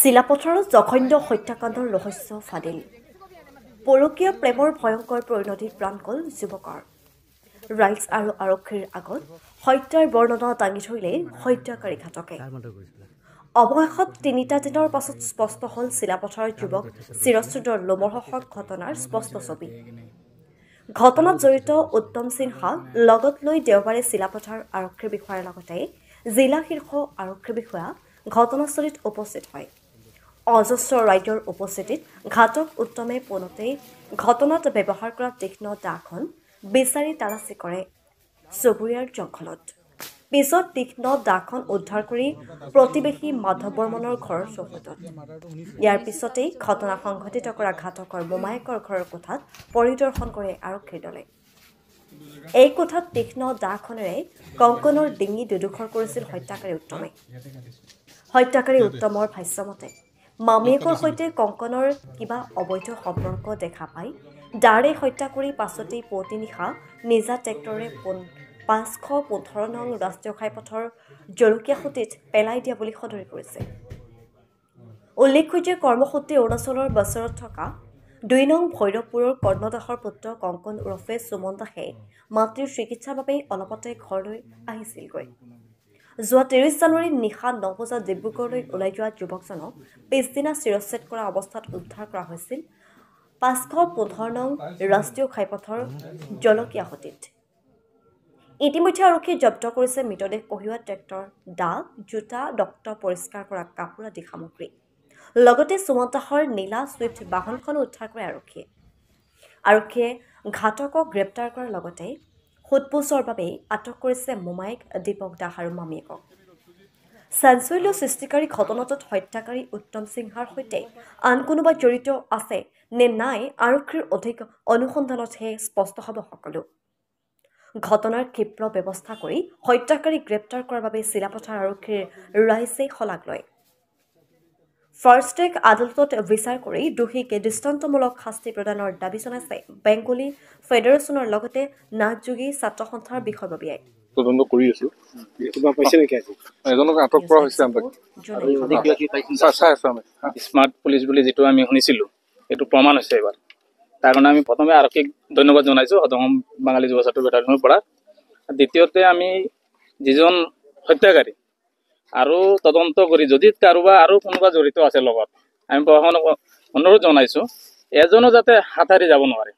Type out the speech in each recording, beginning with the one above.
চিলাপথাৰত জঘন্য হত্যাকাণ্ডৰ ৰহস্য ফাদিল পৰকীয়া প্ৰেমৰ ভয়ংকৰ পৰিণতিত প্ৰাণ গ'ল যুৱকৰ ৰাইজ আৰু আৰক্ষীৰ আগত হত্যাৰ বৰ্ণনা দাঙি ধৰিলে হত্যাকাৰী ঘাতকে অৱশেষত ৩টা দিনৰ পাছত স্পষ্ট হ'ল চিলাপথাৰৰ যুৱক চিৰচুদৰ লোমহৰ্ষক ঘটনাৰ স্পষ্ট ছবি ঘটনাত জড়িত উত্তম সিনহা লগত লৈ দেওবাৰে চিলাপথাৰ আৰক্ষী বিষয়াৰ লগতে জিলা শীৰ্ষ আৰক্ষী বিষয়া ঘটনাস্থলীত উপস্থিত হয় অজস্ৰ ৰাইডৰ উপস্থিতিত ঘাতক উত্তমে পোনতেই ঘটনাত ব্যৱহাৰ কৰা তীক্ষ্ণ দাখন বিচাৰি তালাচী কৰে চুবুৰীয়াৰ জংঘলত পিছত তীক্ষ্ণ দাখন উদ্ধাৰ কৰি প্ৰতিবেশী মাধৱ বৰ্মনৰ ঘৰৰ চৌহদত ইয়াৰ পিছতেই ঘটনা সংঘটিত কৰা ঘাতকৰ মোমায়েকৰ ঘৰৰ কোঠাত পৰিদৰ্শন কৰে আৰক্ষীৰ দলে এই কোঠাত তীক্ষ্ণ দাখনেৰে কংকনৰ ডিঙি দুডোখৰ কৰিছিল হত্যাকাৰী উত্তমে হত্যাকাৰী উত্তমৰ ভাষ্যমতে মামীয়েকৰ সৈতে কংকনৰ কিবা অবৈধ সম্পৰ্ক দেখা পাই দাৰে হত্যা কৰি পাছতেই পুৱতি নিশা নিজা ট্ৰেক্টৰে ৫১৫ নং ৰাষ্ট্ৰীয় ঘাইপথৰ জলকীয়াসুঁতিত পেলাই দিয়া বুলি সদৰি কৰিছে উল্লেখ্য যে কৰ্মসূত্ৰে অৰুণাচলৰ বছৰত থকা ২ নং ভৈৰৱপুৰৰ কৰ্ণদাসৰ পুত্ৰ কংকন ওৰফে সুমন দাসে মাতৃৰ চিকিৎসাৰ বাবে অলপতে ঘৰলৈ আহিছিলগৈ যোৱা ৩০ জানুৱাৰীত নিশা ৯ বজাত ডিব্ৰুগড়লৈ ওলাই যোৱা যুৱকজনক পিছদিনা শিৰচ্ছেদ কৰা অৱস্থাত উদ্ধাৰ কৰা হৈছিল ৫১৫ নং ৰাষ্ট্ৰীয় ঘাইপথৰ জলকীয়াসুঁতিত ইতিমধ্যে আৰক্ষীয়ে জব্দ কৰিছে মৃতদেহ কঢ়িওৱা ট্ৰেক্টৰ দা জোতা ৰক্ত পৰিষ্কাৰ কৰা কাপোৰ আদি সামগ্ৰী লগতে সুমন দাসৰ নীলা ছুইফ্ট বাহনখনো উদ্ধাৰ কৰে আৰক্ষীয়ে ঘাতকক গ্ৰেপ্তাৰ কৰাৰ লগতে সোধপোছৰ বাবে আটক কৰিছে মোমায়েক দীপক দাস আৰু মামীয়েকক চাঞ্চল্য সৃষ্টিকাৰী ঘটনাটোত হত্যাকাৰী উত্তম সিনহাৰ সৈতে আন কোনোবা জড়িত আছে নে নাই আৰক্ষীৰ অধিক অনুসন্ধানতহে স্পষ্ট হ'ব সকলো ঘটনাৰ ক্ষীপ্ৰ ব্যৱস্থা কৰি হত্যাকাৰী গ্ৰেপ্তাৰ কৰাৰ বাবে চিলাপথাৰ আৰক্ষীৰ ৰাইজে শলাগ লয় ফাৰ্ষ্ট ট্ৰেক আদালতত বিচাৰ কৰি দোষীক দৃষ্টান্তমূলক শাস্তি প্ৰদানৰ দাবী জনাইছে বেংগলী ফেডাৰেশ্যনৰ লগতে নাথযোগী ছাত্ৰ সন্থাৰ বিষয়ববীয়াই তদন্ত কৰি আছো কিবা পাইছে নেকি আজি এজনক আটক কৰা হৈছে স্মাৰ্ট পুলিচ বুলি যেটো আমি শুনিছিলো এটো প্ৰমাণ হৈছে এবাৰ তাৰ কাৰণে আমি প্ৰথমে আৰক্ষীক ধন্যবাদ জনাইছো অসম বাঙালী যুৱ ছাত্ৰ বেটালিয়নৰ পৰা দ্বিতীয়তে আমি যিজন হত্যাকাৰী আৰু তদন্ত কৰি যদি কাৰোবা আৰু কোনোবা জড়িত আছে লগত আমি প্ৰশাসনক অনুৰোধ জনাইছো এজনো যাতে হাতাৰি যাব নোৱাৰে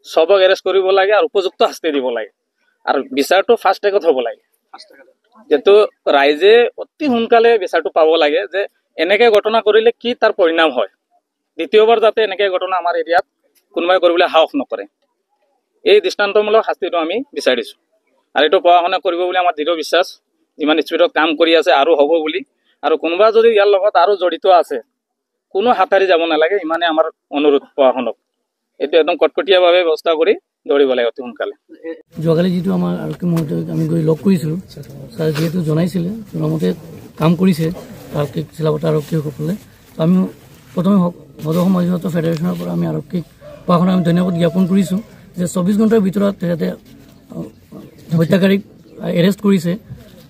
সবক এৰেষ্ট কৰিব লাগে আৰু উপযুক্ত শাস্তি দিব লাগে আৰু বিচাৰটো ফাৰ্ষ্ট ট্ৰেকত হ'ব লাগে যেটো ৰাইজে অতি সোনকালে বিচাৰটো পাব লাগে যে এনেকে ঘটনা কৰিলে কি তাৰ পৰিণাম হয় দ্বিতীয়বাৰ যাতে এনেকে ঘটনা আমাৰ এৰিয়াত কোনোবাই কৰিবলৈ সাহস নকৰে এই দৃষ্টান্তমূলক শাস্তিটো আমি বিচাৰিছো আৰু এইটো প্ৰশাসনে কৰিব বুলি আমাৰ দৃঢ় বিশ্বাস যিমান স্পীডত কাম কৰি আছে আৰু হ'ব বুলি আৰু কোনোবা যদি ইয়াৰ লগত আৰু জড়িত আছে কোনো হাতাৰি যাব নালাগে ইমানে আমাৰ অনুৰোধ প্ৰশাসনক এইটো একদম কটকটীয়াভাৱে ব্যৱস্থা কৰি দৌৰিব লাগে অতি সোনকালে যোৱাকালি যিটো আমাৰ আৰক্ষী মহোদয়ক আমি গৈ লগ কৰিছিলোঁ ছাৰ যিহেতু জনাইছিলে জনামতে কাম কৰিছে আৰক্ষী চিলাপথাৰ আৰক্ষীসকলে আমি প্ৰথমে সদৌ সমাজ ফেডাৰেশ্যনৰ পৰা আমি আৰক্ষীক প্ৰশাসনক আমি ধন্যবাদ জ্ঞাপন কৰিছোঁ যে ২৪ ঘণ্টাৰ ভিতৰত তেখেতে হত্যাকাৰীক এৰেষ্ট কৰিছে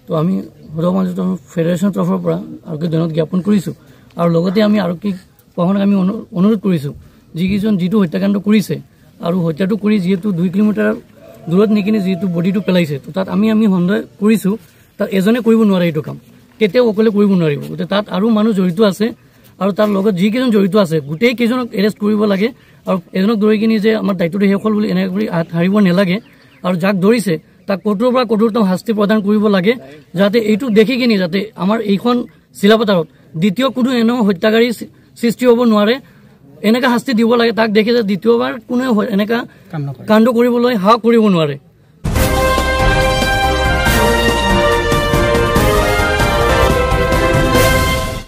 তো আমি সদৌ সমাজ ফেডাৰেশ্যনৰ তৰফৰ পৰা আৰক্ষীক ধন্যবাদ জ্ঞাপন কৰিছোঁ আৰু লগতে আমি আৰক্ষীক প্ৰশাসনক আমি অনুৰোধ কৰিছোঁ যিকেইজন যিটো হত্যাকাণ্ড কৰিছে আৰু হত্যাটো কৰি যিহেতু ২ কিলোমিটাৰ দূৰত নিকিনে যিহেতু বডিটো পেলাইছে তো তাত আমি সন্দেহ কৰিছোঁ তাত এজনে কৰিব নোৱাৰে এইটো কাম কেতিয়াও অকলে কৰিব নোৱাৰিব গতিকে তাত আৰু মানুহ জড়িত আছে আৰু তাৰ লগত যিকেইজন জড়িত আছে গোটেই কেইজনক এৰেষ্ট কৰিব লাগে আৰু এজনক ধৰি কিনি যে আমাৰ দায়িত্বটো শেষ হ'ল বুলি এনেকৈ কৰি হাৰিব নালাগে আৰু যাক ধৰিছে তাক কঠোৰৰ পৰা কঠোৰতম শাস্তি প্ৰদান কৰিব লাগে যাতে এইটো দেখি কিনি যাতে আমাৰ এইখন চিলাপথাৰত দ্বিতীয় কোনো এনে হত্যাকাৰী সৃষ্টি হ'ব নোৱাৰে এনেকা শাস্তি দিব লাগে তাক দেখি যে দ্বিতীয়বাৰ কোনেও এনেকা কাণ্ড কৰিবলৈ সাহস কৰিব নোৱাৰে